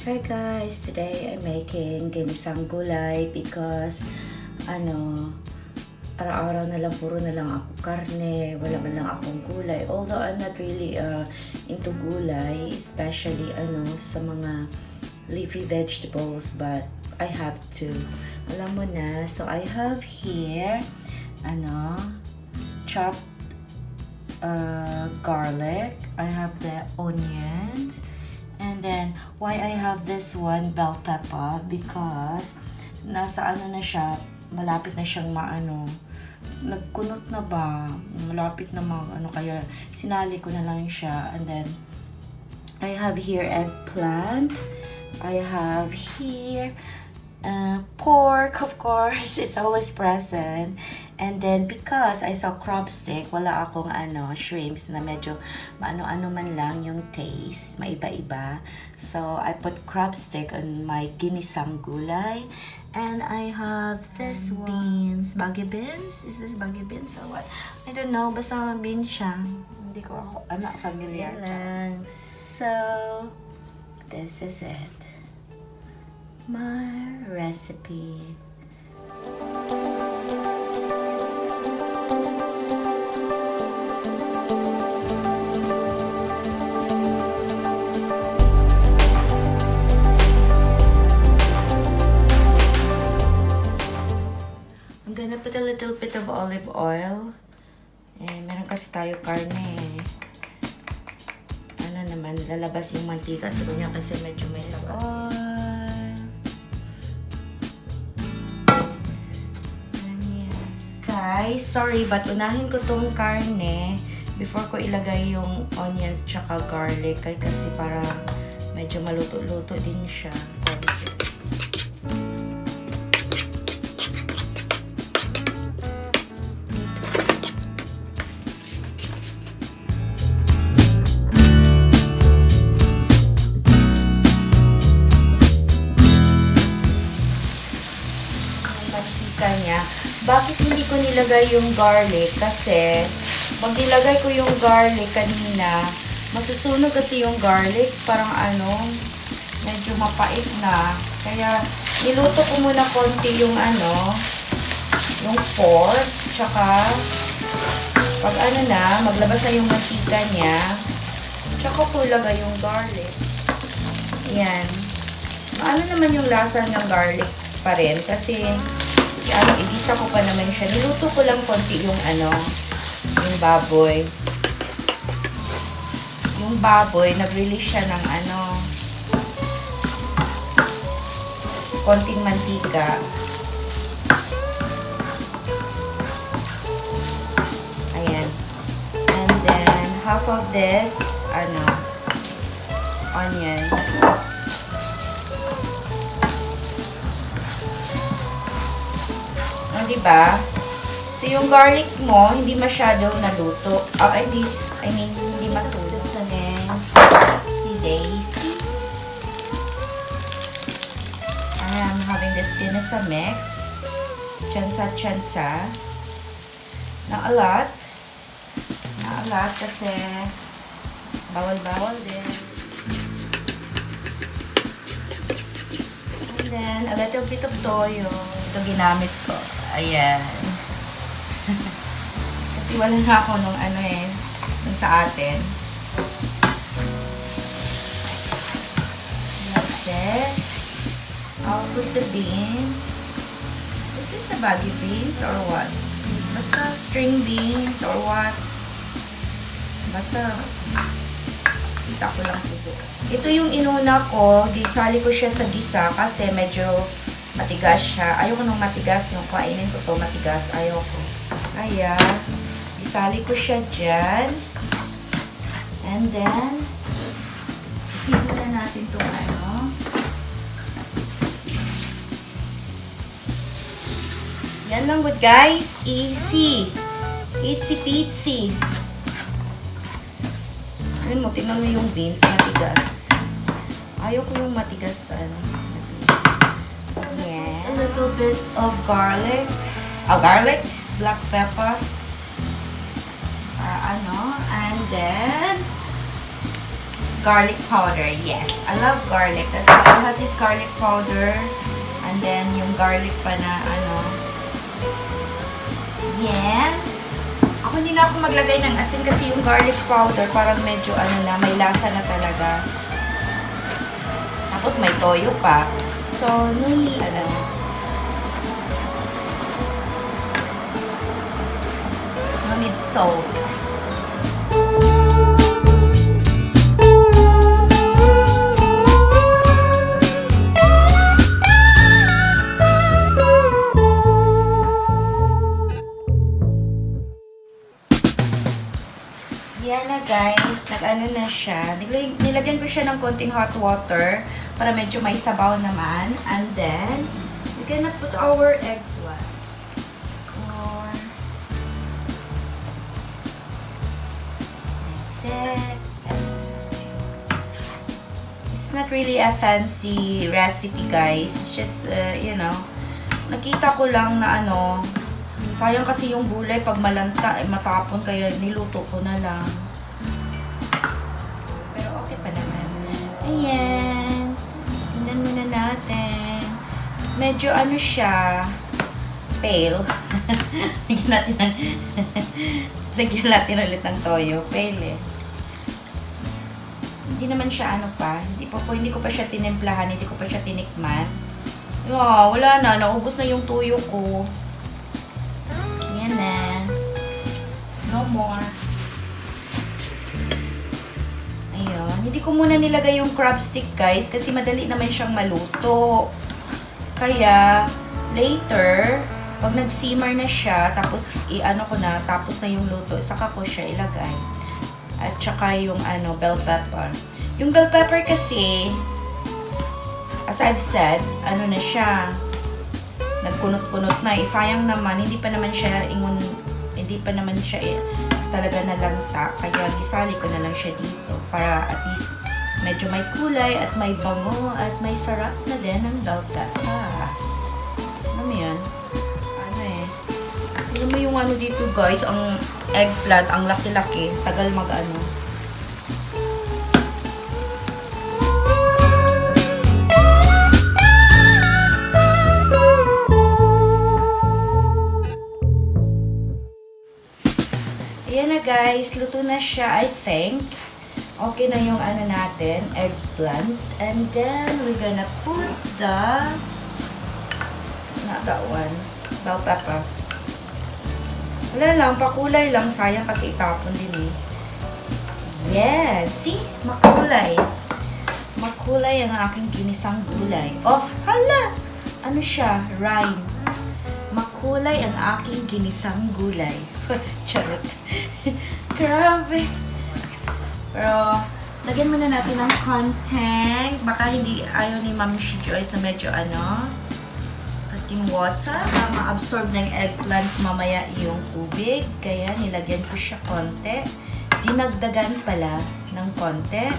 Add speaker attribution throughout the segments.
Speaker 1: Hi guys, today I'm making ginisang gulay because araw-araw na lang puro na lang ako karne, wala man lang akong gulay. Although I'm not really into gulay, especially sa mga leafy vegetables, but I have to. Alam mo na, so I have here chopped garlic. I have the onions. And then, why I have this one, bell pepper, because nasa na siya, malapit na siyang nagkunot na ba, malapit na kaya sinali ko na lang siya. And then, I have here eggplant, I have here pork, of course, it's always present. And then, because I saw crabstick, wala akong shrimps na medyo ano man lang yung taste, maiba-iba. So, I put crabstick on my ginisang gulay. And I have this beans. Baggy beans? Is this baggy beans or what? I don't know. Basta beans siya. I'm not familiar. So, this is it. My recipe. I'm gonna put a little bit of olive oil. Meron kasi tayo karne. Lalabas yung mantika sa kanya kasi medyo may oil. Guys, sorry, but unahin ko tong karne before ko ilagay yung onions tsaka garlic kasi para medyo maluto-luto din siya. Niya. Bakit hindi ko nilagay yung garlic? Kasi pag nilagay ko yung garlic kanina, masusunog kasi yung garlic, parang medyo mapait na. Kaya niluto ko muna konti yung yung pork, tsaka pag maglabas na yung mantika niya, tsaka ko ilagay yung garlic. Yan. Naman yung lasa ng garlic pa rin kasi igisa ko pa naman siya. Niluto ko lang konti yung yung baboy. Yung baboy, nag-release siya ng konting mantika. Ayan. And then, half of this, onion. Diba? So, yung garlic mo, hindi masyadong naluto. Hindi masulo. Si Daisy. I'm having this ginisa mix. Chansa. Not a lot. Kasi bawal din. And then, a little bit of toyo. Ito ginamit ko. Ayan. Kasi wala na ako nung nung sa atin. That's it. I'll put the beans. Is this the baggy beans or what? Basta string beans or what? Basta kita ko lang ito. Ito yung inuna ko. Disali ko siya sa gisa kasi medyo matigas siya. Ayoko nung matigas. Yung kainin ko to matigas. Ayoko. Kaya, isali ko siya dyan. And then, hihita na natin itong Yan lang good guys. Easy. Itsy peasy. Ayun mo, tingnan mo yung beans. Matigas. Ayoko yung matigas. A little bit of garlic. Black pepper. And then garlic powder. Yes, I love garlic. That's why I have this garlic powder. And then, yung garlic pa na, ano. Yan. Ako hindi na ako maglagay ng asin kasi yung garlic powder parang medyo, ano na, may lasa na talaga. Tapos, may toyo pa. So, nuli, ano. No need salt. Yan na guys, nag-ano na siya. Nilagyan ko siya ng konting hot water para medyo may sabaw naman. And then, we're gonna put our egg white. That's it. It's not really a fancy recipe guys. It's just, you know, nakita ko lang na ano, sayang kasi yung gulay pag malanta, matapon, kaya niluto ko na lang. Pero okay pa naman. Ayan. Tingnan muna natin. Medyo ano siya, pale. Lagyan natin ulit ng toyo. Pale eh. Hindi naman siya ano pa. Hindi ko pa siya tinimplahan, hindi ko pa siya tinikman. Oh, wala na. Naubos na yung tuyo ko. No more. Ayun. Hindi ko muna nilagay yung crabstick guys kasi madali naman siyang maluto. Kaya, later, pag nag-simmer na siya, tapos i-ano ko na, tapos na yung luto, saka ko siya ilagay. At saka yung ano, bell pepper. Yung bell pepper kasi, as I've said, ano na siya, nagkunot-kunot na. Sayang naman, hindi pa naman siya talaga nalanta. Kaya gisali ko na lang siya dito para at least medyo may kulay at may bango at may sarap na din ang bell pepper. Ano mo yan? Ano eh? Alam mo yung ano dito guys, ang eggplant, ang laki-laki. Tagal mag-ano. Ayan na guys, luto na siya, I think. Okay na yung ano natin, eggplant. And then, we're gonna put the, not that one, bell pepper. Wala lang, pakulay lang. Sayang kasi itapon din eh. Yes, see? Makulay. Makulay ang aking ginisang gulay. Oh, hala! Ano siya? Rhyme. Makulay ang aking ginisang gulay. Charot. Grabe. Pero, lagyan muna natin ng konting. Baka hindi ayaw ni Ma'am Joyce na medyo ano, ating water. Ma-absorb ng eggplant mamaya yung tubig. Kaya nilagyan ko siya konti. Dinagdagan pala ng konti.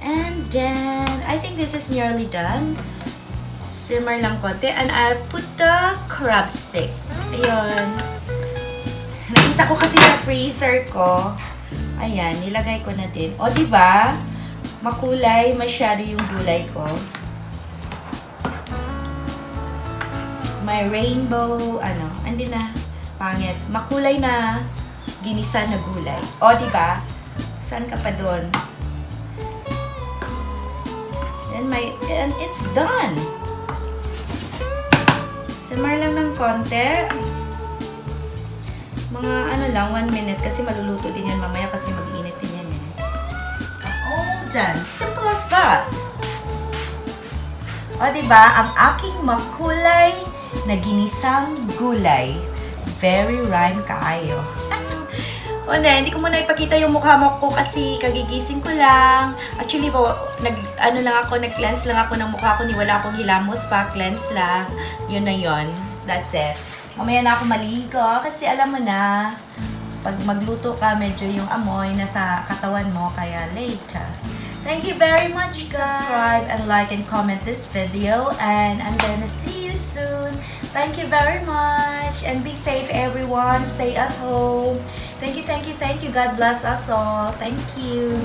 Speaker 1: And then, I think this is nearly done. Simmer lang konti. And I put the crabstick. Ayun. Nakita ko kasi sa freezer ko. Ayan, nilagay ko na din. O, diba? Makulay masyado yung gulay ko. May rainbow, ano, hindi na, pangit. Makulay na ginisa na gulay. O, diba? Saan ka pa doon? And it's done. Simmer lang ng konti. Mga ano lang, 1 minute kasi maluluto din yan mamaya kasi mag-init din yan eh. All done. Simple as that. O, diba? Ang aking makulay na ginisang gulay. Very rhyme kaayo. O na, hindi ko muna ipakita yung mukha mo ko kasi kagigising ko lang. Actually po, nag-cleanse lang ako ng mukha ko. Wala akong hilamos pa, cleanse lang. Yun na yun. That's it. Mamaya na ako maligo kasi alam mo na, pag magluto ka, medyo yung amoy nasa katawan mo, kaya later. Thank you very much, guys. Subscribe and like and comment this video, and I'm gonna see you soon. Thank you very much, and be safe everyone. Stay at home. Thank you, thank you, thank you. God bless us all. Thank you.